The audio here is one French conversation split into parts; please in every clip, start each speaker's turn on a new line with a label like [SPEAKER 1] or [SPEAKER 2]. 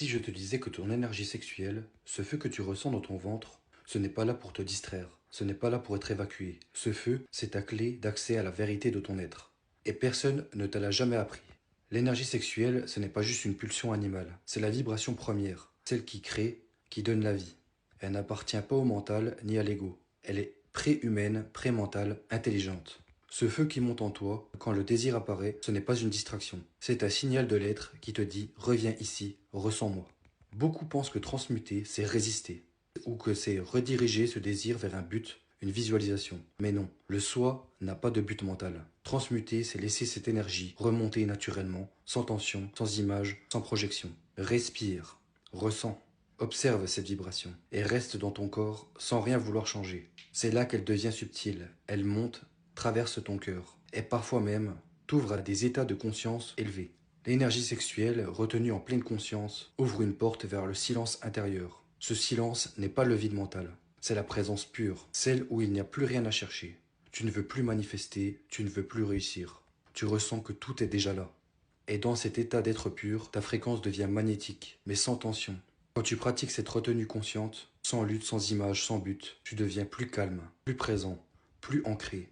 [SPEAKER 1] Si je te disais que ton énergie sexuelle, ce feu que tu ressens dans ton ventre, ce n'est pas là pour te distraire, ce n'est pas là pour être évacué. Ce feu, c'est ta clé d'accès à la vérité de ton être. Et personne ne te l'a jamais appris. L'énergie sexuelle, ce n'est pas juste une pulsion animale, c'est la vibration première, celle qui crée, qui donne la vie. Elle n'appartient pas au mental ni à l'ego. Elle est pré-humaine, pré-mentale, intelligente. Ce feu qui monte en toi, quand le désir apparaît, ce n'est pas une distraction. C'est un signal de l'être qui te dit « Reviens ici, ressens-moi ». Beaucoup pensent que transmuter, c'est résister, ou que c'est rediriger ce désir vers un but, une visualisation. Mais non, le soi n'a pas de but mental. Transmuter, c'est laisser cette énergie remonter naturellement, sans tension, sans image, sans projection. Respire, ressens, observe cette vibration, et reste dans ton corps sans rien vouloir changer. C'est là qu'elle devient subtile, elle monte, traverse ton cœur, et parfois même t'ouvre à des états de conscience élevés. L'énergie sexuelle, retenue en pleine conscience, ouvre une porte vers le silence intérieur. Ce silence n'est pas le vide mental, c'est la présence pure, celle où il n'y a plus rien à chercher. Tu ne veux plus manifester, tu ne veux plus réussir. Tu ressens que tout est déjà là. Et dans cet état d'être pur, ta fréquence devient magnétique, mais sans tension. Quand tu pratiques cette retenue consciente, sans lutte, sans image, sans but, tu deviens plus calme, plus présent, plus ancré.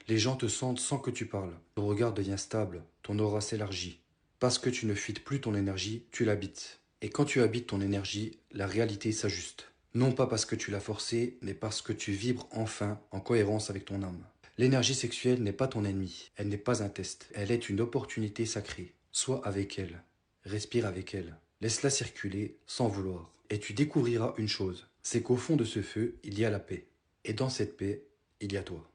[SPEAKER 1] Les gens te sentent sans que tu parles. Ton regard devient stable, ton aura s'élargit. Parce que tu ne fuites plus ton énergie, tu l'habites. Et quand tu habites ton énergie, la réalité s'ajuste. Non pas parce que tu l'as forcée, mais parce que tu vibres enfin en cohérence avec ton âme. L'énergie sexuelle n'est pas ton ennemi, elle n'est pas un test, elle est une opportunité sacrée. Sois avec elle, respire avec elle, laisse-la circuler sans vouloir. Et tu découvriras une chose, c'est qu'au fond de ce feu, il y a la paix. Et dans cette paix, il y a toi.